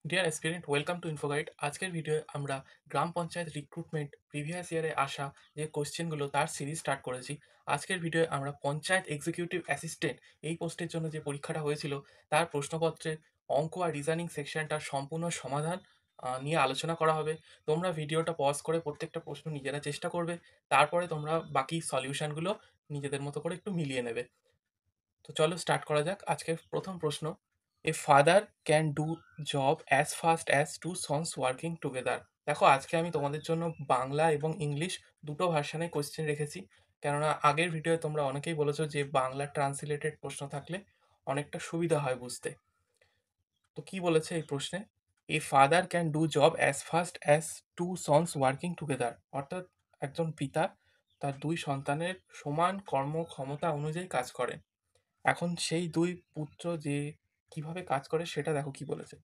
Deer aspirant, welcome to Infoguide. আজকের ভিডিওয়ে আমরা গ্রাম পঞ্চায়েত রিক্রুটমেন্ট প্রিভিয়াস ইয়ারে আসা যে কোশ্চেনগুলো তার সিরিজ স্টার্ট করেছি। আজকের ভিডিওয়ে আমরা পঞ্চায়েত এক্সিকিউটিভ অ্যাসিস্ট্যান্ট এই পোস্টের জন্য যে পরীক্ষাটা হয়েছিল তার প্রশ্নপত্রের অঙ্ক আর রিজনিং সেকশনটার সম্পূর্ণ সমাধান নিয়ে আলোচনা করা হবে। তোমরা ভিডিওটা পজ করে প্রত্যেকটা প্রশ্ন নিজেরা চেষ্টা করবে, তারপরে তোমরা বাকি সলিউশনগুলো নিজেদের মতো করে একটু মিলিয়ে নেবে। তো চলো স্টার্ট করা যাক। আজকের প্রথম প্রশ্ন, a father can do job as fast as to sons working together. দেখো, আজকে আমি তোমাদের জন্য বাংলা এবং ইংলিশ দুটো ভার্সানে কোয়েশ্চেন রেখেছি, কেননা আগের ভিডিওয়ে তোমরা অনেকেই বলেছো যে বাংলা ট্রান্সলেটেড প্রশ্ন থাকলে অনেকটা সুবিধা হয় বুঝতে। তো কি বলেছে এই প্রশ্নে, a father can do job as fast as to sons working together, অর্থাৎ একজন পিতা তার দুই সন্তানের সমান কর্মক্ষমতা অনুযায়ী কাজ করেন। এখন সেই দুই পুত্র যে কিভাবে কাজ করে সেটা দেখো কি বলেছে,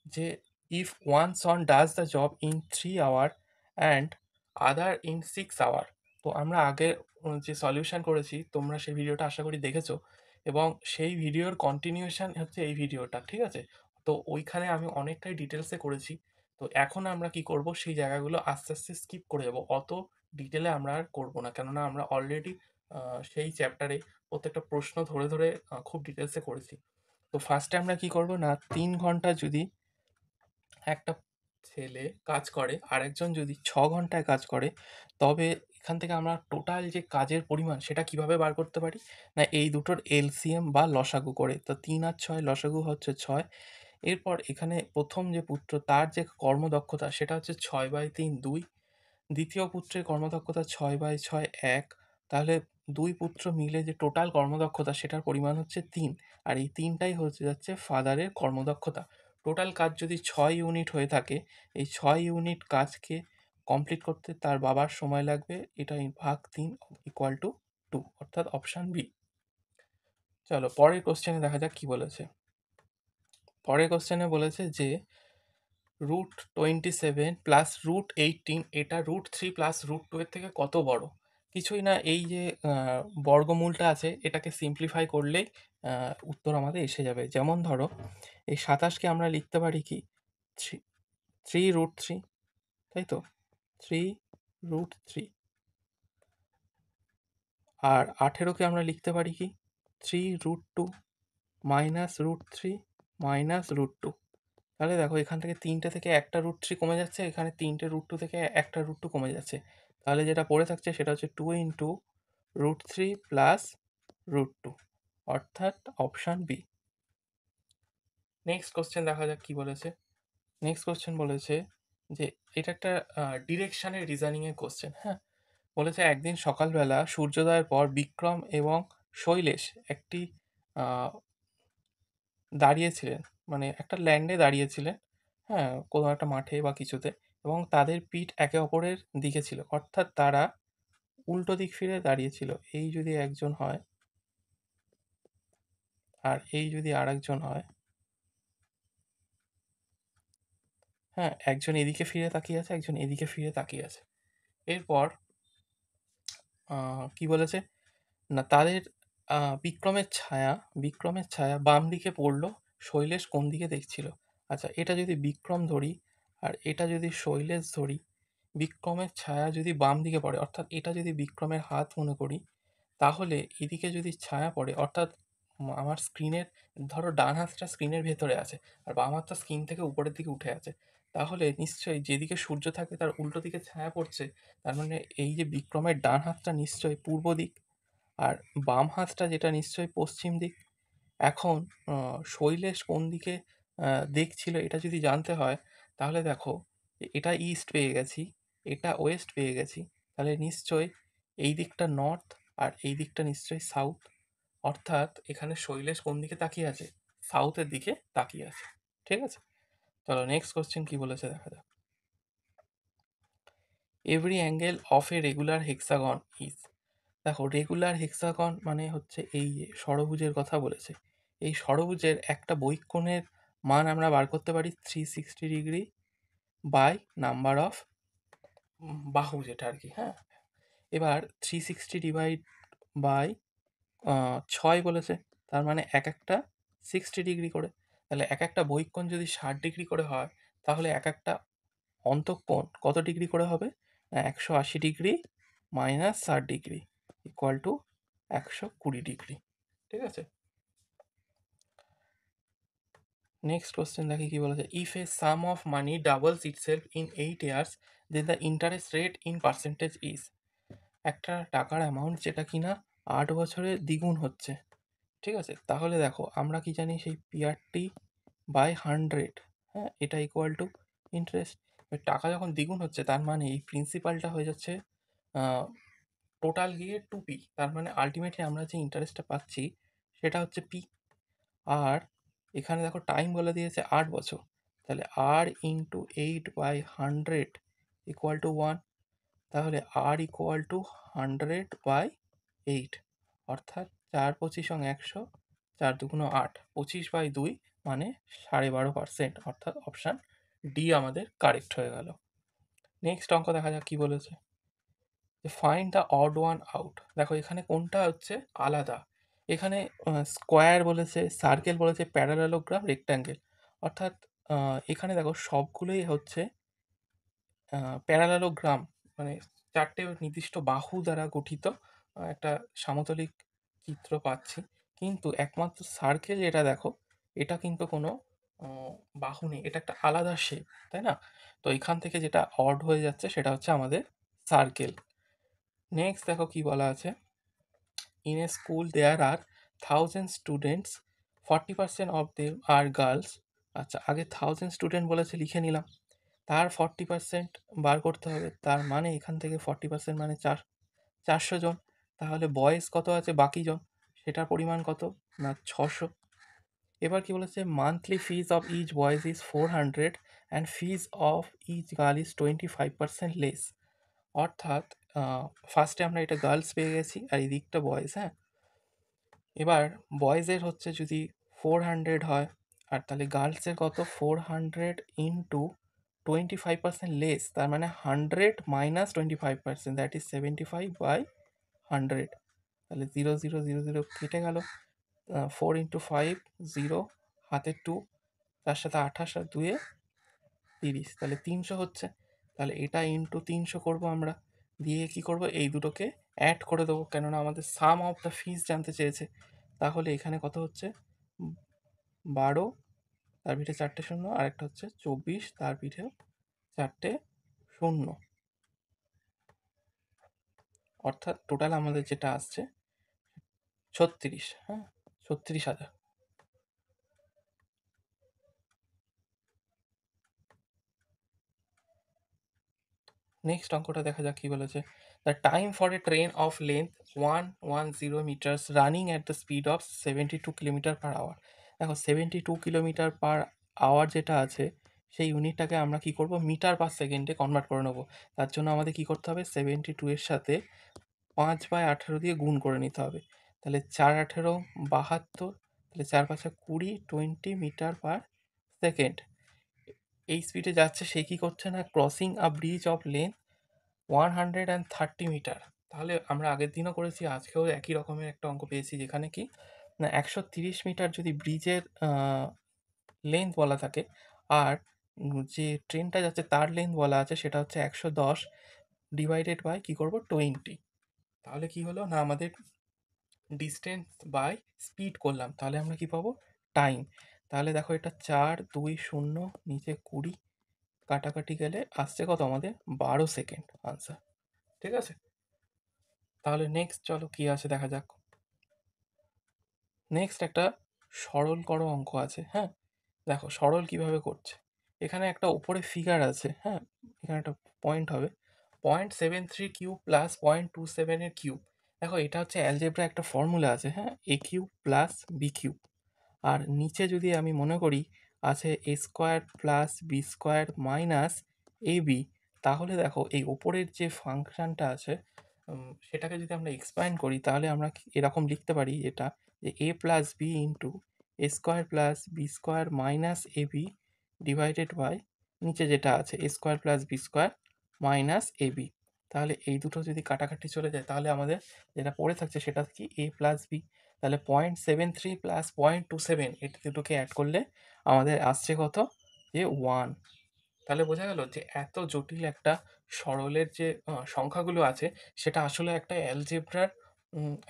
যে if one son does the job in 3 hour and other in 6 hour. তো আমরা আগে যে সলিউশন করেছি তোমরা সেই ভিডিওটা আশা করি দেখেছো, এবং সেই ভিডিওর কন্টিনিউশন হচ্ছে এই ভিডিওটা, ঠিক আছে? তো ওইখানে আমি অনেকটাই ডিটেলসে করেছি। তো এখন আমরা কি করব, সেই জায়গাগুলো আস্তে আস্তে স্কিপ করে যাব, অত ডিটেলে আমরা আর করবো না, কেননা আমরা অলরেডি সেই চ্যাপ্টারে প্রত্যেকটা প্রশ্ন ধরে ধরে খুব ডিটেলসে করেছি। তো ফার্স্টে আমরা কি করব না, 3 ঘন্টা যদি একটা ছেলে কাজ করে আর একজন যদি 6 ঘন্টায় কাজ করে, তবে এখান থেকে আমরা টোটাল যে কাজের পরিমাণ সেটা কিভাবে বার করতে পারি না, এই দুটোর এলসিএম বা লসাগু করে। তো 3 আর 6 লসাগু হচ্ছে 6। এরপর এখানে প্রথম যে পুত্র তার যে কর্মদক্ষতা সেটা হচ্ছে 6/3 2। দ্বিতীয় পুত্রের কর্মদক্ষতা 6/6 1। তাহলে দুই পুত্র মিলে যে টোটাল কর্মদক্ষতা সেটার পরিমাণ হচ্ছে 3। আর এই 3টাই হচ্ছে যাচ্ছে ফাদারের কর্মদক্ষতা। টোটাল কাজ যদি 6 ইউনিট হয়ে থাকে, এই 6 ইউনিট কাজকে কমপ্লিট করতে তার বাবার সময় লাগবে, এটা ভাগ 3 ইকুয়াল টু 2, অর্থাৎ অপশান বি। চলো পরের কোশ্চেনে দেখা যাক কি বলেছে। পরের কোশ্চেনে বলেছে যে √27 প্লাস √18 এটা √3 প্লাস √2 এর থেকে কত বড়? কিছুই না, এই যে বর্গমূলটা আছে এটাকে সিম্পলিফাই করলেই উত্তর আমাদের এসে যাবে। যেমন ধরো, এই 27কে আমরা লিখতে পারি কি, থ্রি 3√3, তাই তো, 3√3। আর 18কে আমরা লিখতে পারি কি, 3√2 মাইনাস √3 মাইনাস √2। তাহলে দেখো, এখান থেকে 3টে থেকে একটা √3 কমে যাচ্ছে, এখানে 3টে √2 থেকে একটা √2 কমে যাচ্ছে। তাহলে যেটা পড়ে থাকছে সেটা হচ্ছে 2 ইন্টু √3 প্লাস √2, অর্থাৎ অপশান বি। নেক্সট কোশ্চেন দেখা যাক কি বলেছে। নেক্সট কোশ্চেন বলেছে যে এটা একটা ডিরেকশানের রিজনিংয়ের কোশ্চেন, হ্যাঁ। বলেছে একদিন সকালবেলা সূর্যোদয়ের পর বিক্রম এবং শৈলেশ একটি আহ, দাঁড়িয়েছিলেন, মানে একটা ল্যান্ডে দাঁড়িয়েছিলেন, হ্যাঁ, কোনো একটা মাঠে বা কিছুতে, এবং তাদের পিঠ একে অপরের দিকে ছিল, অর্থাৎ তারা উল্টো দিক ফিরে দাঁড়িয়েছিল। এই যদি একজন হয় আর এই যদি আরেকজন হয়, হ্যাঁ, একজন এদিকে ফিরে তাকিয়ে আছে, একজন এদিকে ফিরে তাকিয়ে আছে। এরপর কি বলেছে না, তাদের বিক্রমের ছায়া বাম দিকে পড়লো, শৈলেশ কোন দিকে দেখছিল। আচ্ছা, এটা যদি বিক্রম ধরি আর এটা যদি শৈলেশ ধরি, বিক্রমের ছায়া যদি বাম দিকে পড়ে, অর্থাৎ এটা যদি বিক্রমের হাত মনে করি, তাহলে এদিকে যদি ছায়া পড়ে, অর্থাৎ আমার স্ক্রিনের, ধরো ডান হাতটা স্ক্রিনের ভেতরে আছে আর বাম হাতটা স্ক্রিন থেকে উপরের দিকে উঠে আছে, তাহলে নিশ্চয়ই যেদিকে সূর্য থাকে তার উল্টো দিকে ছায়া পড়ছে। তার মানে এই যে বিক্রমের ডান হাতটা নিশ্চয়ই পূর্ব দিক, আর বাম হাতটা যেটা নিশ্চয়ই পশ্চিম দিক। এখন শৈলেশ কোন দিকে দেখছিল এটা যদি জানতে হয়, তাহলে দেখো, এটা ইস্ট পেয়ে গেছি, এটা ওয়েস্ট পেয়ে গেছি, তাহলে নিশ্চয়ই এই দিকটা নর্থ আর এই দিকটা নিশ্চয়ই সাউথ, অর্থাৎ এখানে শৈলেশ কোন দিকে তাকিয়ে আছে, সাউথের দিকে তাকিয়ে আছে। ঠিক আছে, চলো নেক্সট কোশ্চেন কি বলেছে দেখা যাক। Every angle of a regular hexagon is. দেখো, রেগুলার হেক্সাগন মানে হচ্ছে এই যে ষড়ভুজের কথা বলেছে। এই ষড়ভুজের একটা বহিঃকোণের মান আমরা বার করতে পারি 360 ডিগ্রি বাই নাম্বার অফ বাহু, যেটা আর কি, হ্যাঁ। এবার 360 ডিভাইড বাই 6 বলেছে, তার মানে এক একটা 60 ডিগ্রি করে। তাহলে এক একটা বহিঃকোণ যদি 60 ডিগ্রি করে হয়, তাহলে এক একটা অন্তঃকোণ কত ডিগ্রি করে হবে? 180 degree minus 60 degree equal to 120 degree. ঠিক আছে? নেক্সট কোশ্চেন দেখি কি বলেছে, if a sum of money doubles itself in 8 years then the interest rate in percentage is. একটা টাকার অ্যামাউন্ট যেটা কিনা 8 বছরে দ্বিগুণ হচ্ছে। ঠিক আছে? তাহলে দেখো আমরা কি জানি, সেই পিআরটি বাই 100, হ্যাঁ, এটা ইকুয়াল টু ইন্টারেস্ট। টাকা যখন দ্বিগুণ হচ্ছে তার মানে এই প্রিন্সিপালটা হয়ে যাচ্ছে টোটাল গিয়ে 2p, তার মানে আলটিমেটলি আমরা যে ইন্টারেস্টটা পাচ্ছি সেটা হচ্ছে p। আর এখানে দেখো টাইম বলে দিয়েছে 8 বছর, তাহলে আর ইন্টু 8/100 ইকুয়াল টু 1। তাহলে আর ইকুয়াল টু 100/8, অর্থাৎ 4×25 = 100, 4×2 = 8, 25/2 মানে 12.5%, অর্থাৎ অপশান ডি আমাদের কারেক্ট হয়ে গেল। নেক্সট অঙ্ক দেখা যাক কি বলেছে, যে find the odd one out. দেখো এখানে কোনটা হচ্ছে আলাদা, এখানে স্কোয়ার বলেছে, সার্কেল বলেছে, প্যারালেলোগ্রাম, রেক্ট্যাঙ্গেল, অর্থাৎ এখানে দেখো সবগুলোই হচ্ছে প্যারালেলোগ্রাম, মানে চারটে নির্দিষ্ট বাহু দ্বারা গঠিত একটা সমতলিক চিত্র পাচ্ছি। কিন্তু একমাত্র সার্কেল যেটা দেখো, এটা কিন্তু কোনো বাহু নেই, এটা একটা আলাদা শেপ, তাই না? তো এখান থেকে যেটা অড হয়ে যাচ্ছে সেটা হচ্ছে আমাদের সার্কেল। নেক্সট দেখো কি বলা আছে, in a school there are 1000 students, 40% of them are girls. আচ্ছা, আগে 1000 স্টুডেন্ট বলেছে লিখে নিলাম, তার 40% বার করতে হবে, তার মানে এখান থেকে 40% মানে 400 জন। তাহলে বয়েজ কত আছে বাকি জন, সেটার পরিমাণ কত না 600। এবার কি বলেছে, monthly fees of each boys is 400 and fees of each girl is 25% less. অর্থাৎ ফার্স্টে আমরা এটা গার্লস পেয়ে গেছি আর এই দিকটা বয়েজ, হ্যাঁ। এবার বয়েজের হচ্ছে যদি 400 হয়, আর তাহলে গার্লসের কত, 400 ইন্টু 25% লেস, তার মানে 100 মাইনাস 25%, দ্যাট ইজ 75/100। তাহলে 0 0 0 0 কেটে গেল, 4 × 5 0, হাতে 2, তার সাথে 28 আর 2 30, তাহলে 300 হচ্ছে। তাহলে এটা ইন্টু 300 করবো আমরা, দিয়ে কি করব, এই দুটোকে অ্যাড করে দেবো, কেননা আমাদের সাম অফ দ্য ফিজ জানতে চেয়েছে। তাহলে এখানে কত হচ্ছে, 12, তার পিঠে 4টে শূন্য, আর একটা হচ্ছে 24, তার পিঠেও 4টে শূন্য, অর্থাৎ টোটাল আমাদের যেটা আসছে 36, হ্যাঁ, 36,000। নেক্সট অঙ্কটা দেখা যাক কি বলেছে, the time for a train of length 110 metres running at the speed of 72 kilometre per hour. দেখো 72 কিলোমিটার/আওয়ার যেটা আছে সেই ইউনিটটাকে আমরা কি করব, মিটার পার সেকেন্ডে কনভার্ট করে নেবো। তার জন্য আমাদের কি করতে হবে, 72 এর সাথে 5/18 দিয়ে গুণ করে নিতে হবে। তাহলে 4×18 = 72, তাহলে 4×5 = 20, 20 মিটার পার সেকেন্ড। এই স্পিডে যাচ্ছে, সে কি করছে না, crossing a bridge of length 130 metre. তাহলে আমরা আগের দিনও করেছি, আজকেও একই রকমের একটা অঙ্ক পেয়েছি, যেখানে কি না 130 মিটার যদি ব্রিজের লেন্থ বলা থাকে, আর যে ট্রেনটা যাচ্ছে তার লেন্থ বলা আছে সেটা হচ্ছে 110 ডিভাইডেড বাই কি করব 20। তাহলে কি হলো না, আমাদের ডিস্টেন্স বাই স্পিড করলাম, তাহলে আমরা কি পাবো, টাইম। তাহলে দেখো এটা 4 2 0 নিচে 20, কাটাকাটি গেলে আসছে কত আমাদের, 12 সেকেন্ড আনসার। ঠিক আছে? তাহলে নেক্সট চলো কি আছে দেখা যাক। নেক্সট একটা সরল করো অঙ্ক আছে, হ্যাঁ। দেখো সরল কিভাবে করছে, এখানে একটা উপরে ফিগার আছে, হ্যাঁ, এখানে একটা পয়েন্ট হবে, 0.73 কিউব প্লাস 0.27 এর কিউব। দেখো এটা হচ্ছে অ্যালজেব্রা একটা ফর্মুলা আছে, হ্যাঁ, A cube plus B cube. আর নিচে যদি আমি মনে করি আছে A square plus B square minus A B, তাহলে দেখো এই ওপরের যে ফাংশনটা আছে সেটাকে যদি আমরা এক্সপ্যান্ড করি, তাহলে আমরা এরকম লিখতে পারি এটা, যে A plus B into A square plus B square minus A B divided by নিচে যেটা আছে A square plus B square minus A B. তাহলে এই দুটো যদি কাটাকাটি চলে যায়, তাহলে আমাদের যেটা পড়ে থাকছে সেটা কি, এ প্লাস বি। তাহলে 0.73 প্লাস 0.27 এটা দুটোকে অ্যাড করলে আমাদের আসছে কত, যে 1। তাহলে বোঝা গেল যে এত জটিল একটা সরলের যে সংখ্যাগুলো আছে সেটা আসলে একটা অ্যালজেব্রার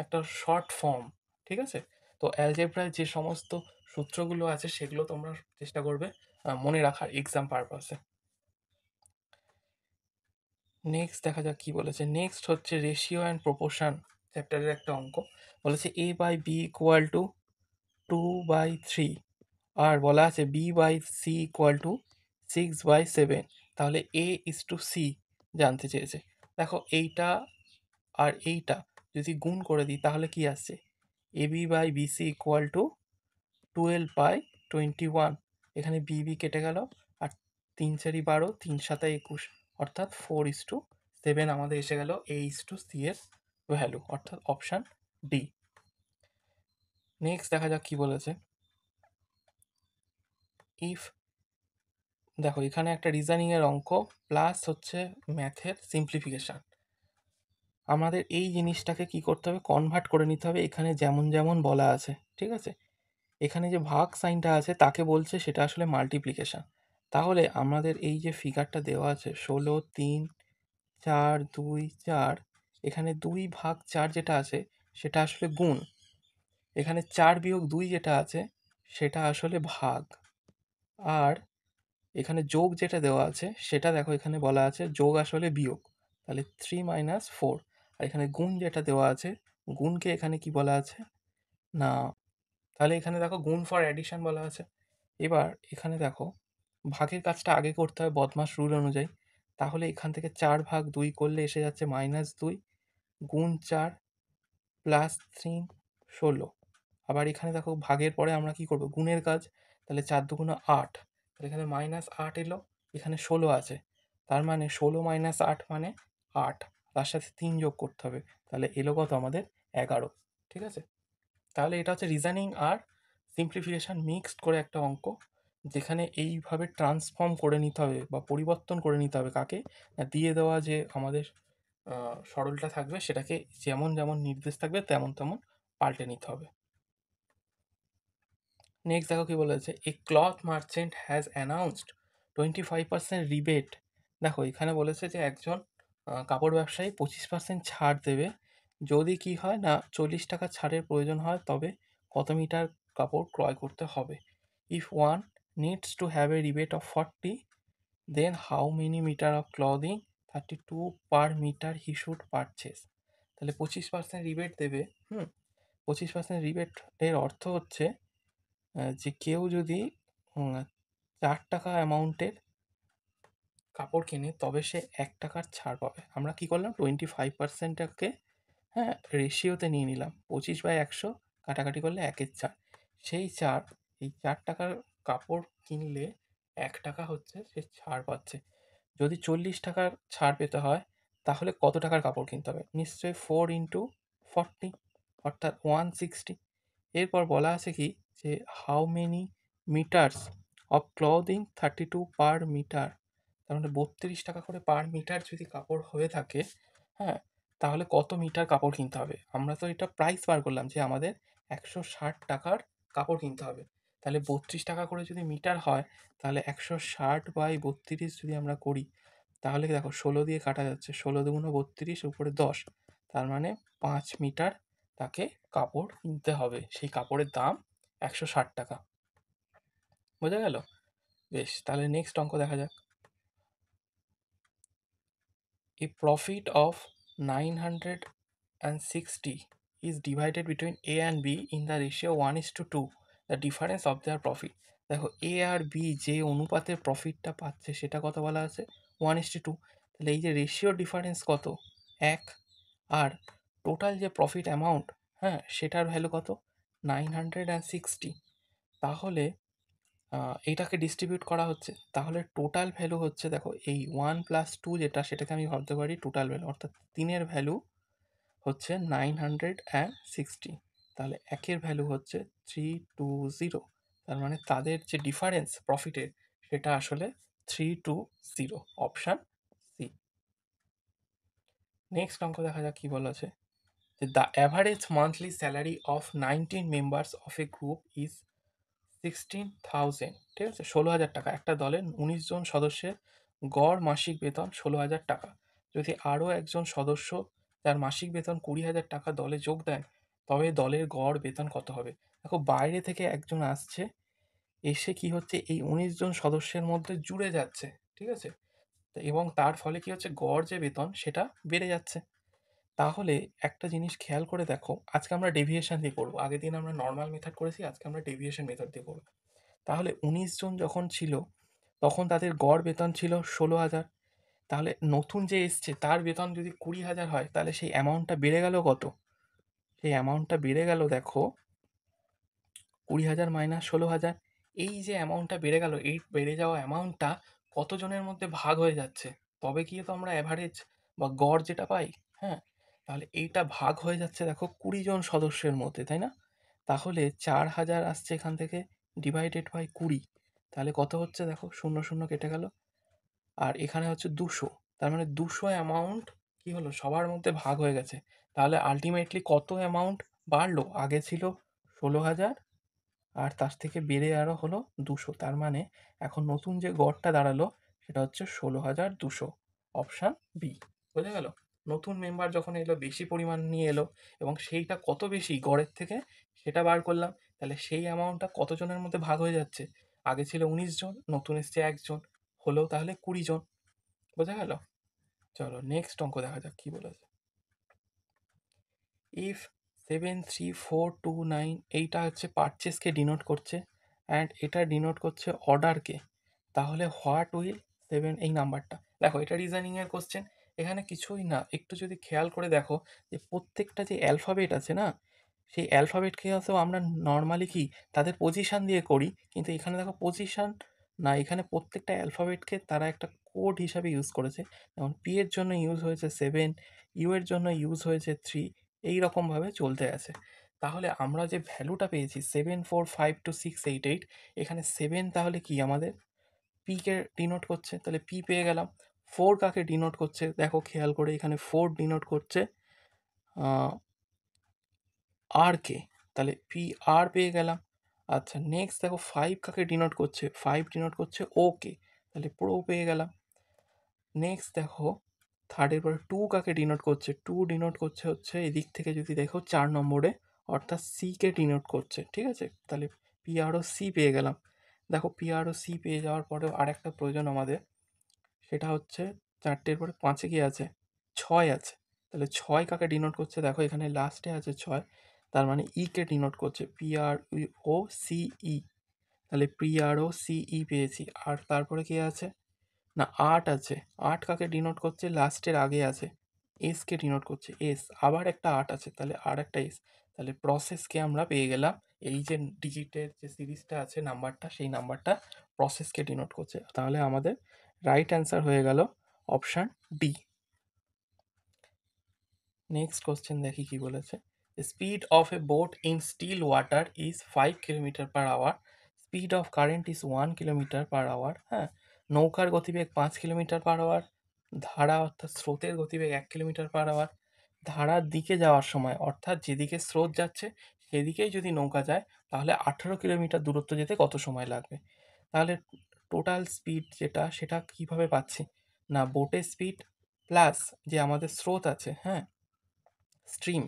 একটা শর্ট ফর্ম। ঠিক আছে? তো অ্যালজেব্রায় যে সমস্ত সূত্রগুলো আছে সেগুলো তোমরা চেষ্টা করবে মনে রাখার এক্সাম পারপাসে। নেক্সট দেখা যাক কি বলেছে। নেক্সট হচ্ছে রেশিও অ্যান্ড প্রপোর্শন চ্যাপ্টারের একটা অঙ্ক। বলেছে a by b equal to 2/3, আর বলা আছে b by c equal to 6/7। তাহলে a ইস টু সি জানতে চেয়েছে। দেখো এইটা আর এইটা যদি গুণ করে দিই তাহলে কি আসছে, A B by BC equal to 12/21। এখানে বি বি কেটে গেল, আর 3 4 12, 3 7 21, অর্থাৎ 4:7 আমাদের এসে গেল এ ইস টু সি এর ভ্যালু, অর্থাৎ অপশান ডি। নেক্সট দেখা যাক কি বলেছে। ইফ, দেখো এখানে একটা রিজনিংয়ের অঙ্ক প্লাস হচ্ছে ম্যাথের সিম্পলিফিকেশান। আমাদের এই জিনিসটাকে কি করতে হবে, কনভার্ট করে নিতে হবে এখানে যেমন যেমন বলা আছে। ঠিক আছে? এখানে যে ভাগ সাইনটা আছে তাকে বলছে সেটা আসলে মাল্টিপ্লিকেশান। তাহলে আমাদের এই যে ফিগারটা দেওয়া আছে 16 3 4 2 4, এখানে 2/4 যেটা আছে সেটা আসলে গুণ, এখানে 4-2 যেটা আছে সেটা আসলে ভাগ, আর এখানে যোগ যেটা দেওয়া আছে সেটা দেখো এখানে বলা আছে যোগ আসলে বিয়োগ, তাহলে 3 - 4। আর এখানে গুণ যেটা দেওয়া আছে, গুণকে এখানে কি বলা আছে না, তাহলে এখানে দেখো গুণ ফর অ্যাডিশন বলা আছে। এবার এখানে দেখো ভাগের কাজটা আগে করতে হয় বদমাস রুল অনুযায়ী। তাহলে এখান থেকে 4/2 করলে এসে যাচ্ছে -2 গুণ 4 প্লাস 3 16। আবার এখানে দেখো ভাগের পরে আমরা কি করব, গুণের কাজ। তাহলে 4 2 8, তাহলে এখানে -8 এলো, এখানে 16 আছে, তার মানে 16 - 8 মানে 8, তার সাথে 3 যোগ করতে হবে, তাহলে এলো কত আমাদের 11। ঠিক আছে? তাহলে এটা হচ্ছে রিজনিং আর সিম্পলিফিকেশান মিক্সড করে একটা অঙ্ক, যেখানে এইভাবে ট্রান্সফর্ম করে নিতে হবে বা পরিবর্তন করে নিতে হবে কাকে, না দিয়ে দেওয়া যে আমাদের সরলটা থাকবে সেটাকে যেমন যেমন নির্দেশ থাকবে তেমন তেমন পাল্টে নিতে হবে। নেক্সট দেখো কি বলেছে, a cloth merchant has announced 25% rebate. দেখো এখানে বলেছে যে একজন কাপড় ব্যবসায়ী 25% ছাড় দেবে যদি কি হয় না 40 টাকা ছাড়ের প্রয়োজন হয়, তবে কত মিটার কাপড় ক্রয় করতে হবে। If one needs to have a rebate of 40, then how many metre of clothing 32 per metre he should purchase. তাহলে 25% রিবেট দেবে। 25% রিবেট এর অর্থ হচ্ছে যে কেউ যদি 4 টাকা অ্যামাউন্টের কাপড় কেনে তবে সে 1 টাকার ছাড় পাবে। আমরা কি করলাম 25%টাকে, হ্যাঁ, রেশিওতে নিয়ে নিলাম, 25/100 কাটাকাটি করলে 1-এর 4, সেই 4, এই 4 টাকার কাপড় কিনলে 1 টাকা হচ্ছে সে ছাড় পাচ্ছে। যদি 40 টাকার ছাড় পেতে হয় তাহলে কত টাকার কাপড় কিনতে হবে, নিশ্চয়ই 4 × 40, অর্থাৎ 160। এরপর বলা আছে কি, যে how many metres of clothing 32 per metre, তার মানে 32 টাকা করে পার মিটার যদি কাপড় হয়ে থাকে, হ্যাঁ, তাহলে কত মিটার কাপড় কিনতে হবে। আমরা তো এটা প্রাইস বার করলাম যে আমাদের 160 টাকার কাপড় কিনতে হবে, তাহলে 32 টাকা করে যদি মিটার হয়, তাহলে 160/32 যদি আমরা করি, তাহলে দেখো 16 দিয়ে কাটা যাচ্ছে, 16 × 2 = 32, উপরে 10, তার মানে 5 মিটার তাকে কাপড় কিনতে হবে, সেই কাপড়ের দাম 160 টাকা। বোঝা গেল? বেশ, তাহলে নেক্সট অঙ্ক দেখা যাক। A profit of 960 is divided between A and B in the ratio 1:2, the difference of their profit। দেখো এ আর বি যে অনুপাতে প্রফিটটা পাচ্ছে সেটা কত বলা আছে, 1:2। তাহলে এই যে রেশিও ডিফারেন্স কত, 1, আর টোটাল যে প্রফিট অ্যামাউন্ট, হ্যাঁ, সেটার ভ্যালু কত, 960। তাহলে এইটাকে ডিস্ট্রিবিউট করা হচ্ছে, তাহলে টোটাল ভ্যালু হচ্ছে, দেখো এই 1 + 2 যেটা সেটাকে আমি ভাবতে পারি টোটাল ভ্যালু, অর্থাৎ 3-এর ভ্যালু হচ্ছে 960, তাহলে 1-এর ভ্যালু হচ্ছে 320, তার মানে তাদের যে ডিফারেন্স প্রফিটের সেটা আসলে 320, অপশান সি। নেক্সট অঙ্ক দেখা যাক কি বলা আছে। যে the average monthly salary of 19 members of A group is 16,000, ঠিক আছে, 16,000 টাকা। একটা দলের 19 জন সদস্যের গড় মাসিক বেতন 16,000 টাকা। যদি আরও একজন সদস্য যার মাসিক বেতন 20,000 টাকা দলে যোগ দেন, তবে দলের গড় বেতন কত হবে? দেখো, বাইরে থেকে একজন আসছে, এসে কি হচ্ছে, এই 19 জন সদস্যের মধ্যে জুড়ে যাচ্ছে, ঠিক আছে, এবং তার ফলে কি হচ্ছে, গড় যে বেতন সেটা বেড়ে যাচ্ছে। তাহলে একটা জিনিস খেয়াল করে দেখো, আজকে আমরা ডেভিয়েশন দিয়ে করবো, আগের দিন আমরা নর্মাল মেথড করেছি, আজকে আমরা ডেভিয়েশন মেথড দিয়ে করবো। তাহলে 19 জন যখন ছিল তখন তাদের গড় বেতন ছিল 16,000। তাহলে নতুন যে এসছে তার বেতন যদি 20,000 হয়, তাহলে সেই অ্যামাউন্টটা বেড়ে গেল কত? সেই অ্যামাউন্টটা বেড়ে গেল, দেখো, 20,000 মাইনাস 16,000। এই যে অ্যামাউন্টটা বেড়ে গেল, এই বেড়ে যাওয়া অ্যামাউন্টটা কতজনের মধ্যে ভাগ হয়ে যাচ্ছে, তবে গিয়ে তো আমরা অ্যাভারেজ বা গড় যেটা পাই। হ্যাঁ, তাহলে এইটা ভাগ হয়ে যাচ্ছে, দেখো, 20 জন সদস্যের মধ্যে, তাই না? তাহলে 4,000 আসছে এখান থেকে, ডিভাইডেড বাই 20, তাহলে কত হচ্ছে, দেখো, শূন্য শূন্য কেটে গেল। আর এখানে হচ্ছে 200, তার মানে 200 অ্যামাউন্ট কি হলো, সবার মধ্যে ভাগ হয়ে গেছে। তাহলে আলটিমেটলি কত অ্যামাউন্ট বাড়লো? আগে ছিল 16,000, আর তার থেকে বেড়ে আরও হলো 200, তার মানে এখন নতুন যে গড়টা দাঁড়ালো সেটা হচ্ছে 16,200। Option B. বোঝা গেল? নতুন মেম্বার যখন এলো, বেশি পরিমাণ নিয়ে এলো, এবং সেইটা কত বেশি গড়ের থেকে সেটা বার করলাম, তাহলে সেই অ্যামাউন্টটা কতজনের মধ্যে ভাগ হয়ে যাচ্ছে? আগে ছিল 19 জন, নতুন এসছে একজন, হলেও তাহলে 20 জন। বোঝা গেল? চলো নেক্সট অঙ্ক দেখা যাক কি বলেছে। ইফ 73429, এইটা হচ্ছে পারচেসকে ডিনোট করছে, অ্যান্ড এটা ডিনোট করছে অর্ডারকে, তাহলে হোয়াট উইল সেভেন, এই নাম্বারটা, দেখো, এটা রিজনিংয়ের কোশ্চেন। এখানে কিছুই না, একটু যদি খেয়াল করে দেখো যে প্রত্যেকটা যে অ্যালফাবেট আছে না, সেই অ্যালফাবেটকে হয়তো আমরা নর্মালি কি তাদের পজিশান দিয়ে করি, কিন্তু এখানে দেখো পজিশান না, এখানে প্রত্যেকটা অ্যালফাবেটকে তারা একটা কোড হিসাবে ইউজ করেছে। যেমন পি এর জন্য ইউজ হয়েছে 7, ইউ এর জন্য ইউজ হয়েছে 3, এই রকমভাবে চলতে আছে। তাহলে আমরা যে ভ্যালুটা পেয়েছি 7452688, এখানে 7 তাহলে কি আমাদের পি কে ডিনোট করছে, তাহলে পি পেয়ে গেলাম। 4 কাকে ডিনোট করছে, দেখো খেয়াল করে, এখানে 4 ডিনোট করছে আর কে, তাহলে পি আর পেয়ে গেলাম। আচ্ছা, নেক্সট দেখো 5 কাকে ডিনোট করছে, 5 ডিনোট করছে ও কে, তাহলে প্রো পেয়ে গেলাম। নেক্সট দেখো থার্ডের পরে 2 কাকে ডিনোট করছে, 2 ডিনোট করছে হচ্ছে এদিক থেকে যদি দেখো 4 নম্বরে, অর্থাৎ সি কে ডিনোট করছে, ঠিক আছে, তাহলে পি আর ও সি পেয়ে গেলাম। দেখো, পি আর ও সি পেয়ে যাওয়ার পরেও আর একটা প্রয়োজন আমাদের, সেটা হচ্ছে 4টের পরে 5-এ কি আছে, 6 আছে, তাহলে 6 কাকে ডিনোট করছে, দেখো এখানে লাস্টে আছে 6, তার মানে ই কে ডিনোট করছে, পি আর ও সি ই, তাহলে পি আর ও সি ই পেয়েছি। আর তারপরে কি আছে না, 8 আছে, 8 কাকে ডিনোট করছে, লাস্টের আগে আছে, এস কে ডিনোট করছে, এস, আবার একটা 8 আছে, তাহলে আর একটা এস, তাহলে প্রসেসকে আমরা পেয়ে গেলাম। এই যে ডিজিটের যে সিরিজটা আছে নাম্বারটা, সেই নাম্বারটা প্রসেসকে ডিনোট করছে, তাহলে আমাদের রাইট অ্যান্সার হয়ে গেল অপশান ডি। নেক্সট কোশ্চেন দেখি কি বলেছে। Speed of a boat in still water is 5 kilometre per hour, speed of current is 1 kilometre per hour. হ্যাঁ, নৌকার গতিবেগ 5 কিলোমিটার পার আওয়ার, ধারা অর্থাৎ স্রোতের গতিবেগ 1 কিলোমিটার পার আওয়ার। ধারার দিকে যাওয়ার সময়, অর্থাৎ যেদিকে স্রোত যাচ্ছে সেদিকেই যদি নৌকা যায়, তাহলে 18 কিলোমিটার দূরত্ব যেতে কত সময় লাগবে? তাহলে টোটাল স্পিড যেটা, সেটা কিভাবে পাচ্ছি না, বোটের স্পিড প্লাস যে আমাদের স্রোত আছে, হ্যাঁ, স্ট্রিম,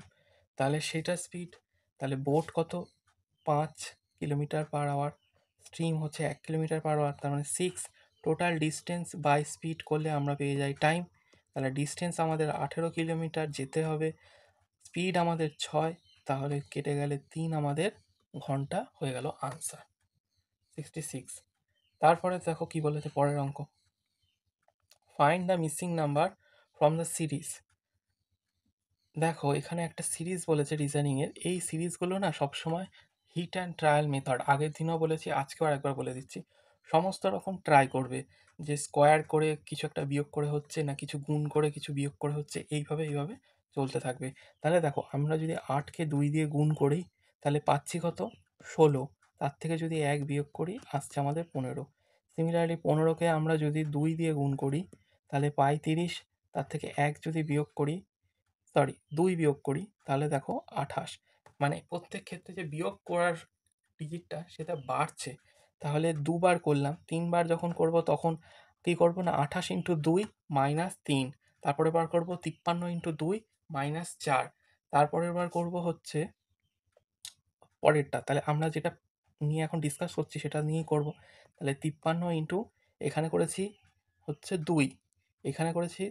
তাহলে সেটা স্পিড, তাহলে বোট কত, 5 কিলোমিটার পার আওয়ার, স্ট্রিম হচ্ছে 1 কিলোমিটার পার আওয়ার, তার মানে 6, টোটাল ডিস্টেন্স বাই স্পিড করলে আমরা পেয়ে যাই টাইম। তাহলে ডিস্টেন্স আমাদের 18 কিলোমিটার যেতে হবে, স্পিড আমাদের 6, তাহলে কেটে গেলে 3 আমাদের ঘন্টা, হয়ে গেল আনসার 66। তারপরে দেখো কি বলেছে পরের অঙ্ক, find the missing number from the series. দেখো, এখানে একটা সিরিজ বলেছে রিজনিংয়ের, এই সিরিজগুলো না সবসময় হিট অ্যান্ড ট্রায়াল মেথড, আগের দিনও বলেছি, আজকেও আরেকবার বলে দিচ্ছি, সমস্ত রকম ট্রাই করবে, যে স্কোয়ার করে কিছু একটা বিয়োগ করে হচ্ছে, না কিছু গুণ করে কিছু বিয়োগ করে হচ্ছে, এইভাবে এইভাবে চলতে থাকবে। তাহলে দেখো, আমরা যদি 8কে 2 দিয়ে গুণ করি, তাহলে পাচ্ছি কত, 16, তার থেকে যদি 1 বিয়োগ করি আসছে আমাদের 15। সিমিলারলি 15কে আমরা যদি 2 দিয়ে গুণ করি, তাহলে পাই 30, তার থেকে 1 যদি বিয়োগ করি সরি 2 বিয়োগ করি তাহলে দেখো 28, মানে প্রত্যেক ক্ষেত্রে যে বিয়োগ করার ডিজিটটা সেটা বাড়ছে। তাহলে 2 বার করলাম, 3 বার যখন করব তখন কি করব না 28 ইন্টু 2 মাইনাস 3, তারপরে বার করব 53 ইন্টু 2 মাইনাস 4, তারপরের বার করব হচ্ছে পরেরটা। তাহলে আমরা যেটা নিয়ে এখন ডিসকাস করছি সেটা নিয়েই করব। তাহলে 53 ইন্টু এখানে করেছি হচ্ছে 2, এখানে করেছি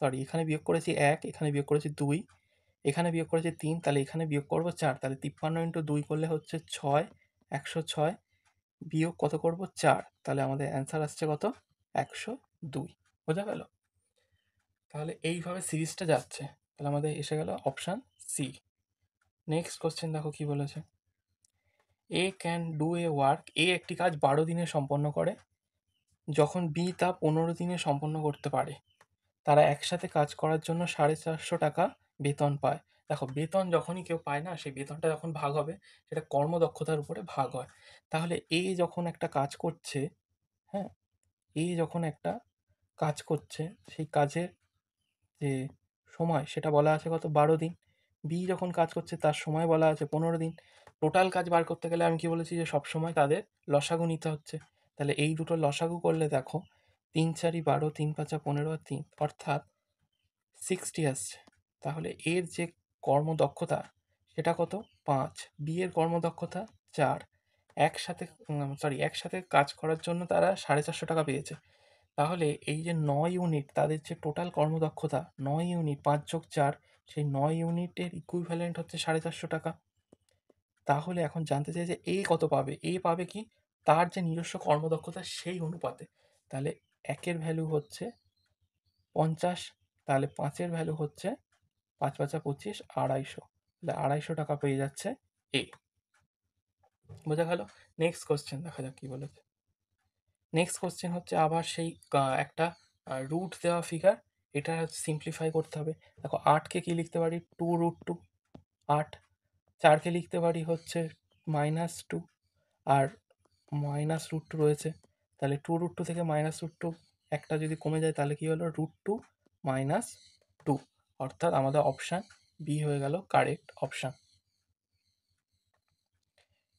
সরি এখানে বিয়োগ করেছি 1, এখানে বিয়োগ করেছি 2, এখানে বিয়োগ করেছি 3, তাহলে এখানে বিয়োগ করব 4। তাহলে 53 ইন্টু 2 করলে হচ্ছে 6, 106 বিয়োগ কত করব 4, তাহলে আমাদের অ্যান্সার আসছে কত 102। বোঝা গেল? তাহলে এইভাবে সিরিজটা যাচ্ছে। তাহলে আমাদের এসে গেল অপশান সি। নেক্সট কোশ্চেন দেখো কি বলেছে। এ ক্যান ডু এ ওয়ার্ক, এ একটি কাজ 12 দিনে সম্পন্ন করে যখন বি তা 15 দিনে সম্পন্ন করতে পারে। তারা একসাথে কাজ করার জন্য 450 টাকা বেতন পায়। দেখো বেতন যখনই কেউ পায় না, সেই বেতনটা যখন ভাগ হবে সেটা কর্মদক্ষতার উপরে ভাগ হয়। তাহলে এ যখন একটা কাজ করছে, হ্যাঁ, এ যখন একটা কাজ করছে সেই কাজের যে সময় সেটা বলা আছে কত 12 দিন। বি যখন কাজ করছে তার সময় বলা আছে 15 দিন। টোটাল কাজ বার করতে গেলে আমি কি বলেছি যে সবসময় তাদের লসাগু নিতে হচ্ছে। তাহলে এই দুটো লসাগু করলে দেখো 3 4 12, 3 5 15 আর 3 অর্থাৎ 60 আসছে। তাহলে এর যে কর্মদক্ষতা সেটা কত 5, বি এর কর্মদক্ষতা 4। একসাথে কাজ করার জন্য তারা 450 টাকা পেয়েছে। তাহলে এই যে 9 ইউনিট তাদের যে টোটাল কর্মদক্ষতা 9 ইউনিট, 5 যোগ 4, সেই 9 ইউনিটের ইকুইভ্যালেন্ট হচ্ছে 450 টাকা। তাহলে এখন জানতে চাই যে এ কত পাবে? এ পাবে কি তার যে নিজস্ব কর্মদক্ষতা সেই অনুপাতে। তাহলে 1 এর ভ্যালু হচ্ছে 50, তাহলে 5 এর ভ্যালু হচ্ছে 5 5 25, 250। তাহলে 250 টাকা পেয়ে যাচ্ছে এ। বোঝা গেল? নেক্সট কোয়েশ্চেন দেখা যাক কি বলেছে। নেক্সট কোয়েশ্চেন হচ্ছে আবার সেই একটা রুট দেওয়া ফিগার, এটা সিম্পলিফাই করতে হবে। দেখো 8কে কি লিখতে পারি 2√2, 8। 4কে লিখতে পারি হচ্ছে -2, আর -√2 রয়েছে। তাহলে 2√2 থেকে -√2 একটা যদি কমে যায় তাহলে কি হলো √2 -2, অর্থাৎ আমাদের অপশান বি হয়ে গেল কারেক্ট অপশান।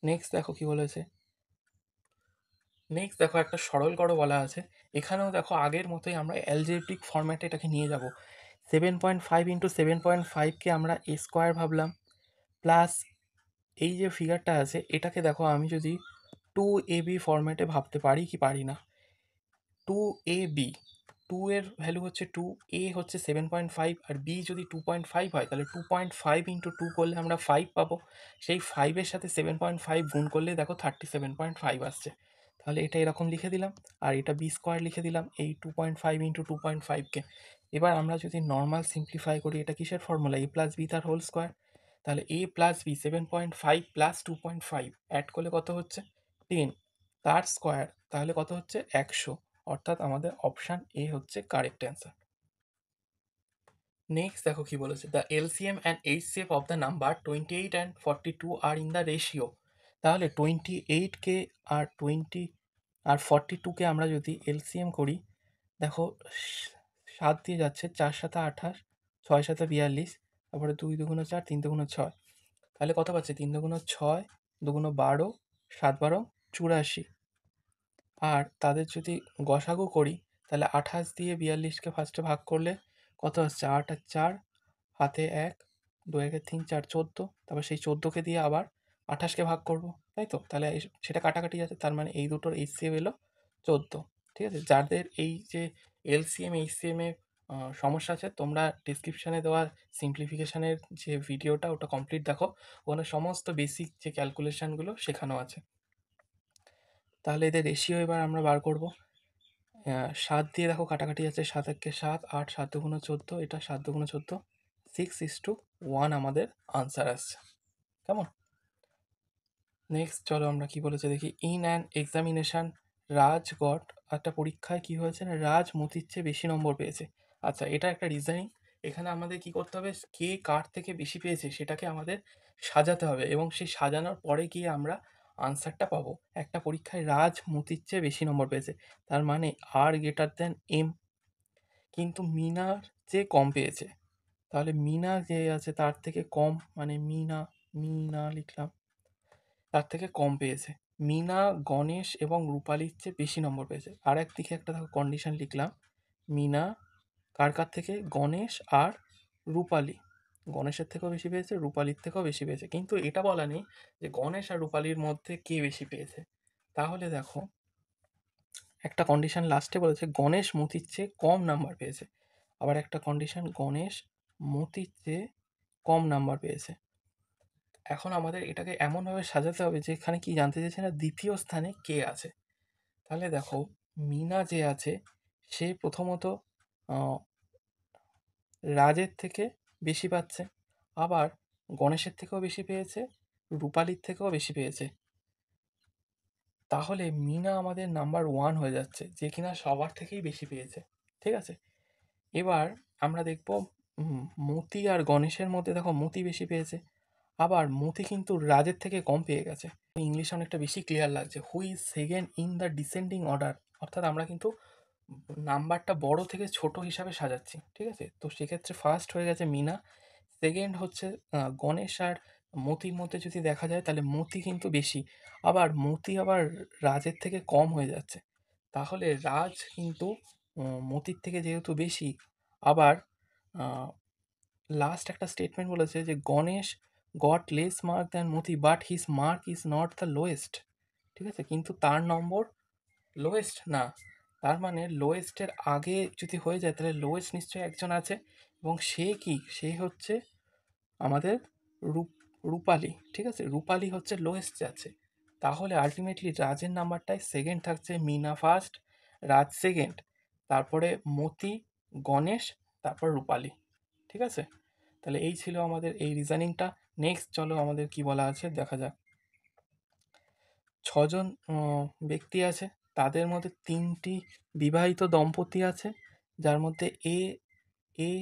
নেক্সট দেখো কি বলেছে। নেক্সট দেখো একটা সরল করো বলা আছে। এখানেও দেখো আগের মতোই আমরা অ্যালজেব্রিক ফরম্যাটে এটাকে নিয়ে যাব। 7.5 ইন্টু 7.5কে আমরা এ স্কোয়ার ভাবলাম, প্লাস এই যে ফিগারটা আছে এটাকে দেখো আমি যদি 2ab ফরম্যাটে ভাবতে পারি কি পারি না। 2ab, 2 এর ভ্যালু হচ্ছে 2, a হচ্ছে 7.5 আর b যদি 2.5 হয় তাহলে 2.5 ইন্টু 2 করলে আমরা 5 পাবো। সেই 5 এর সাথে 7.5 গুণ করলে দেখো 37.5 আসছে। তাহলে এটা এরকম লিখে দিলাম, আর এটা বি স্কোয়ার লিখে দিলাম এই 2.5 ইন্টু 2.5কে। এবার আমরা যদি নর্মাল সিম্পলিফাই করি, এটা কিসের ফর্মুলা a প্লাস বি তার হোল স্কোয়ার। তাহলে a plus b 7.5 plus 2.5 add করলে কত হচ্ছে 10, তার স্কোয়ার তাহলে কত হচ্ছে 100, অর্থাৎ আমাদের অপশান এ হচ্ছে কারেক্ট অ্যান্সার। নেক্সট দেখো কি বলেছে, the LCM and HCF of the number 28 and 42 are in the ratio. তাহলে 28কে আর 42কে আমরা যদি এলসিএম করি, দেখো 7 দিয়ে যাচ্ছে, 4 7 28, 6 7 42, তারপরে 2 2 4, 3 2 6, তাহলে কত পাচ্ছে 3 2 6, 2 12, 7 12 84। আর তাদের যদি গসাগু করি তাহলে 28 দিয়ে 42কে ফার্স্টে ভাগ করলে কত আসছে 8 আর 4, হাতে 1, 2 1 3 4 14, তারপর সেই 14কে দিয়ে আবার 28কে ভাগ করব, তাই তো? তাহলে সেটা কাটাকাটি যাচ্ছে, তার মানে এই দুটোর এইচসিএফ এলো 14। ঠিক আছে? যাদের এই যে এলসিএম এইচসিএম এর সমস্যা আছে তোমরা ডিসক্রিপশানে দেওয়া সিম্পলিফিকেশানের যে ভিডিওটা ওটা কমপ্লিট দেখো, ওখানে সমস্ত বেসিক যে ক্যালকুলেশানগুলো শেখানো আছে। তাহলে এদের রেশিও এবার আমরা বার করব। 7 দিয়ে দেখো কাটাকাটি যাচ্ছে, 7 1 7, 8 7 2 14, এটা 7 2 14, 6:1 আমাদের আনসার আসছে। কেমন? নেক্সট চলো আমরা কি বলেছে দেখি। In an examination Raj goat, একটা পরীক্ষায় কি হয়েছে না রাজ মতির চেয়ে বেশি নম্বর পেয়েছে। আচ্ছা, এটা একটা রিজনিং। এখানে আমাদের কি করতে হবে, কে কার থেকে বেশি পেয়েছে সেটাকে আমাদের সাজাতে হবে, এবং সেই সাজানোর পরে গিয়ে আমরা আনসারটা পাবো। একটা পরীক্ষায় রাজ মতির চেয়ে বেশি নম্বর পেয়েছে, তার মানে আর গ্রেটার দ্যান এম, কিন্তু মিনার চেয়ে কম পেয়েছে। তাহলে মিনা যে আছে তার থেকে কম, মানে মিনা, মিনা লিখলাম, তার থেকে কম পেয়েছে। মিনা গণেশ এবং রূপালীর চেয়ে বেশি নম্বর পেয়েছে। আর একদিকে একটা দেখো কন্ডিশন লিখলাম, মিনা কার থেকে, গণেশ আর রূপালী, গণেশের থেকেও বেশি পেয়েছে, রূপালীর থেকেও বেশি পেয়েছে, কিন্তু এটা বলা নেই যে গণেশ আর রূপালীর মধ্যে কে বেশি পেয়েছে। তাহলে দেখো একটা কন্ডিশন লাস্টে বলেছে গণেশ মতির চেয়ে কম নাম্বার পেয়েছে, আবার একটা কন্ডিশন গণেশ মতির চেয়ে কম নাম্বার পেয়েছে। এখন আমাদের এটাকে এমনভাবে সাজাতে হবে যে এখানে কি জানতে চাইছে না, দ্বিতীয় স্থানে কে আছে। তাহলে দেখো মিনা যে আছে সে প্রথমত আহ, রাজের থেকে বেশি পাচ্ছে, আবার গণেশের থেকেও বেশি পেয়েছে, রূপালীর থেকেও বেশি পেয়েছে। তাহলে মিনা আমাদের নাম্বার ওয়ান হয়ে যাচ্ছে, যে কিনা সবার থেকেই বেশি পেয়েছে। ঠিক আছে, এবার আমরা দেখব মতি আর গণেশের মধ্যে দেখো মতি বেশি পেয়েছে, আবার মতি কিন্তু রাজের থেকে কম পেয়ে গেছে। ইংলিশ অনেকটা বেশি ক্লিয়ার লাগছে, who is second in the descending order, অর্থাৎ আমরা কিন্তু নাম্বারটা বড় থেকে ছোট হিসাবে সাজাচ্ছি। ঠিক আছে, তো সেক্ষেত্রে ফার্স্ট হয়ে গেছে মিনা, সেকেন্ড হচ্ছে গণেশ আর মতির মধ্যে যদি দেখা যায় তাহলে মতি কিন্তু বেশি, আবার মতি আবার রাজের থেকে কম হয়ে যাচ্ছে। তাহলে রাজ কিন্তু মতির থেকে যেহেতু বেশি, আবার লাস্ট একটা স্টেটমেন্ট বলেছে যে Ganesh goat less mark than Moti but his mark is not the lowest. ঠিক আছে, কিন্তু তার নম্বর লোয়েস্ট না, তার মানে লোয়েস্টের আগে যদি হয়ে যায় তাহলে লোয়েস্ট নিশ্চয়ই একজন আছে, এবং সে কি, সে হচ্ছে আমাদের রূপ রূপালী। ঠিক আছে, রূপালী হচ্ছে লোয়েস্ট যাচ্ছে। তাহলে আলটিমেটলি রাজের নাম্বারটাই সেকেন্ড থাকছে, মিনা ফার্স্ট, রাজ সেকেন্ড, তারপরে মতি, গণেশ, তারপর রূপালী। ঠিক আছে, তাহলে এই ছিল আমাদের এই রিজনিংটা। নেক্সট চলো আমাদের কি বলা আছে দেখা যাক। ছজন ব্যক্তি আছে, তাদের মধ্যে তিনটি বিবাহিত দম্পতি আছে, যার মধ্যে এ, এ,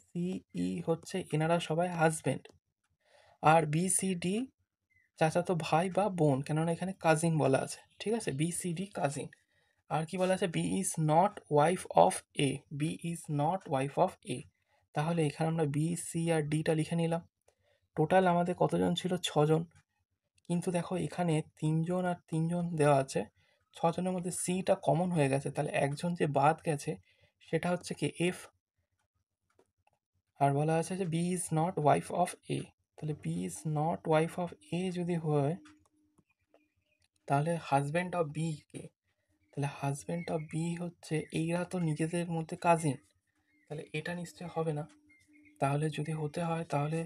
সি, ই হচ্ছে এনারা সবাই হাজবেন্ড, আর বি, সি, ডি চাচাতো ভাই বা বোন, কেননা এখানে কাজিন বলা আছে। ঠিক আছে, বি, সি, ডি কাজিন। আর কি বলা আছে, B is not wife of A, B is not wife of A. তাহলে এখানে আমরা বি, সি আর ডিটা লিখে নিলাম। টোটাল আমাদের কতজন ছিল, ছজন, কিন্তু দেখো এখানে তিনজন আর তিনজন দেওয়া আছে, ছজনের মধ্যে সিটা কমন হয়ে গেছে, তাহলে একজন যে বাদ গেছে সেটা হচ্ছে কি এফ। আর বলা আছে যে B is not wife of A, তাহলে B is not wife of A যদি হয় তাহলে হাজব্যান্ড অফ বি কে, তাহলে হাজব্যান্ড অফ বি হচ্ছে, এইরা তো নিজেদের মধ্যে কাজিন, তাহলে এটা নিশ্চয় হবে না। তাহলে যদি হতে হয় তাহলে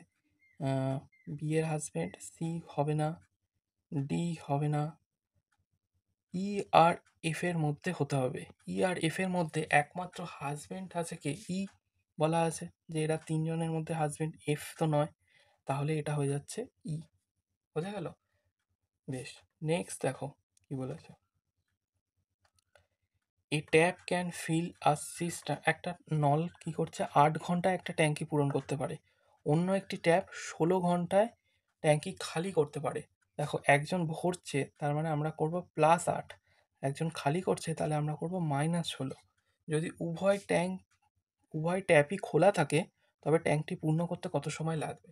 বি এর হাজব্যান্ড সি হবে না, ডি হবে না, ই আর এফ এর মধ্যে হতে হবে। ই আর এফ এর মধ্যে একমাত্র হাজব্যান্ড আছে কে, ই বলা আছে যে এরা তিনজনের মধ্যে হাজব্যান্ড, এফ তো নয়, তাহলে এটা হয়ে যাচ্ছে ই। বোঝা গেল? বেশ, নেক্সট দেখো কি বলেছে, এই tap can fill a cistern, একটা নল কি করছে 8 ঘন্টায় একটা ট্যাঙ্কি পূরণ করতে পারে, অন্য একটি ট্যাপ 16 ঘন্টায় ট্যাঙ্কি খালি করতে পারে। দেখো একজন ভরছে তার মানে আমরা করব +8, একজন খালি করছে তাহলে আমরা করব -16। যদি উভয় ট্যাপই খোলা থাকে তবে ট্যাঙ্কটি পূর্ণ করতে কত সময় লাগবে।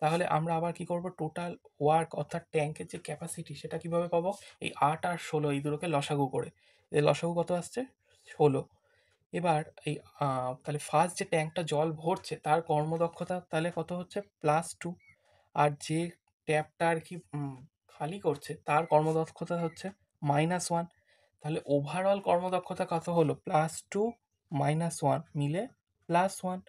তাহলে আমরা আবার কি করব, টোটাল ওয়ার্ক অর্থাৎ ট্যাঙ্কের যে ক্যাপাসিটি সেটা কিভাবে পাবো, এই 8 আর 16 এই দুটোকে লসাগু করে, এর লসাগু কত আসছে, 16। এবার এই তাহলে ফার্স্ট যে ট্যাঙ্কটা জল ভরছে তার কর্মদক্ষতা তাহলে কত হচ্ছে, +2, আর যে ট্যাপটা আর কি খালি করছে তার কর্মদক্ষতা হচ্ছে -1। তাহলে ওভারঅল কর্মদক্ষতা কত হলো, +2 -1 মিলে +1।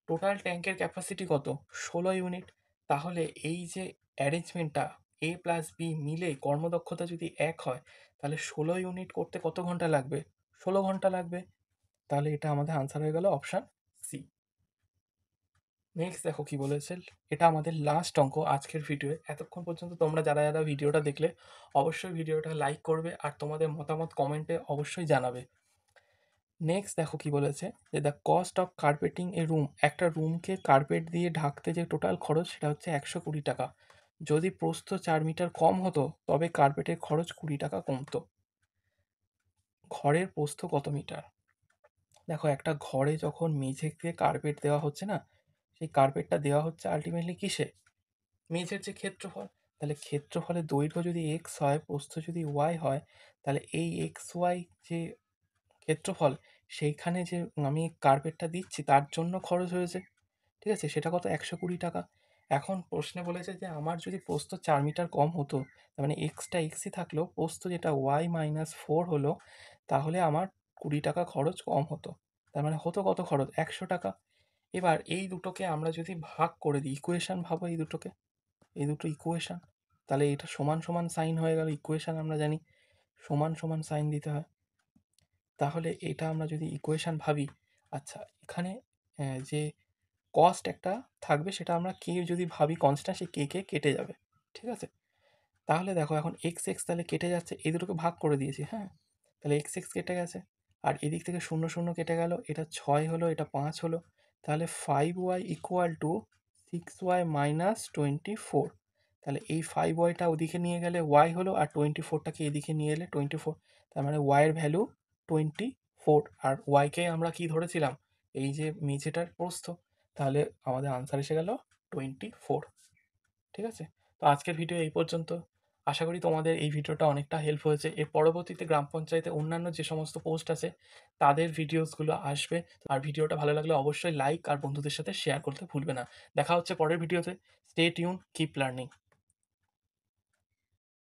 টোটাল ট্যাঙ্কের ক্যাপাসিটি কত, 16 ইউনিট। তাহলে এই যে অ্যারেঞ্জমেন্টটা এ প্লাস বি মিলে কর্মদক্ষতা যদি 1 হয় তাহলে 16 ইউনিট করতে কত ঘন্টা লাগবে, 16 ঘন্টা লাগবে। তাহলে এটা আমাদের আনসার হয়ে গেল অপশান সি। নেক্সট দেখো কি বলেছে, এটা আমাদের লাস্ট অঙ্ক আজকের ভিডিওয়ে। এতক্ষণ পর্যন্ত তোমরা যারা যারা ভিডিওটা দেখলে অবশ্যই ভিডিওটা লাইক করবে আর তোমাদের মতামত কমেন্টে অবশ্যই জানাবে। নেক্সট দেখো কি বলেছে, যে the cost of carpeting A room, একটা রুমকে কার্পেট দিয়ে ঢাকতে যে টোটাল খরচ সেটা হচ্ছে 120 টাকা। যদি প্রস্থ 4 মিটার কম হতো তবে কার্পেটের খরচ 20 টাকা কমতো। ঘরের প্রস্থ কত মিটার, দেখো একটা ঘরে যখন মেঝেতে কার্পেট দেওয়া হচ্ছে না, সেই কার্পেটটা দেওয়া হচ্ছে আল্টিমেটলি কিসে? মেঝের যে ক্ষেত্রফল। তাহলে ক্ষেত্রফলের দৈর্ঘ্য যদি x হয়, প্রস্থ যদি y হয়, তাহলে এই xy যে ক্ষেত্রফল, সেইখানে যে আমি কার্পেটটা দিচ্ছি তার জন্য খরচ হয়েছে। ঠিক আছে? সেটা কত? ৳১২০ এখন প্রশ্নে বলেছে যে আমার যদি প্রস্থ ৪ মিটার কম হতো, তার মানে টা ই থাকলেও প্রস্থ যেটা y-4 হলো, তাহলে আমার ৳২০ খরচ কম হতো। তার মানে হতো কত খরচ? ৳১০০। এবার এই দুটোকে আমরা যদি ভাগ করে দিই, ইকুয়েশন ভাবো এই দুটোকে, এই দুটো ইকুয়েশন। তাহলে এটা সমান, সমান সাইন হয়ে গেল, ইকুয়েশন আমরা জানি সমান, সমান সাইন দিতে হয়। তাহলে এটা আমরা যদি ইকুয়েশন ভাবি, আচ্ছা এখানে যে কস্ট একটা থাকবে সেটা আমরা কে যদি ভাবি কনস্ট্যান্ট, সেই কে কেটে যাবে। ঠিক আছে? তাহলে দেখো এখন তাহলে কেটে যাচ্ছে, এই দুটোকে ভাগ করে দিয়েছি, হ্যাঁ? তাহলে কেটে গেছে। আর এদিক থেকে 0, 0 কেটে গেল। এটা ৬ হলো, এটা ৫ হলো। তাহলে 5y = 6y - 24। তাহলে এই 5y টা ওদিকে নিয়ে গেলে y হলো, আর 24 টাকে এদিকে নিয়ে এলে 24। তার মানে y এর ভ্যালু 24, আর y কে আমরা কি ধরেছিলাম? এই যে মেঝেটার প্রস্থ। তাহলে আমাদের আনসার এসে গেল 24। ঠিক আছে? তো আজকের ভিডিও এই পর্যন্ত। আশা করি তোমাদের এই ভিডিওটা অনেকটা হেল্প হয়েছে। এর পরবর্তীতে গ্রাম পঞ্চায়েতে অন্যান্য যে সমস্ত পোস্ট আছে তাদের ভিডিওসগুলো আসবে। আর ভিডিওটা ভালো লাগলে অবশ্যই লাইক আর বন্ধুদের সাথে শেয়ার করতে ভুলবে না। দেখা হচ্ছে পরের ভিডিওতে। Stay tune, keep learning.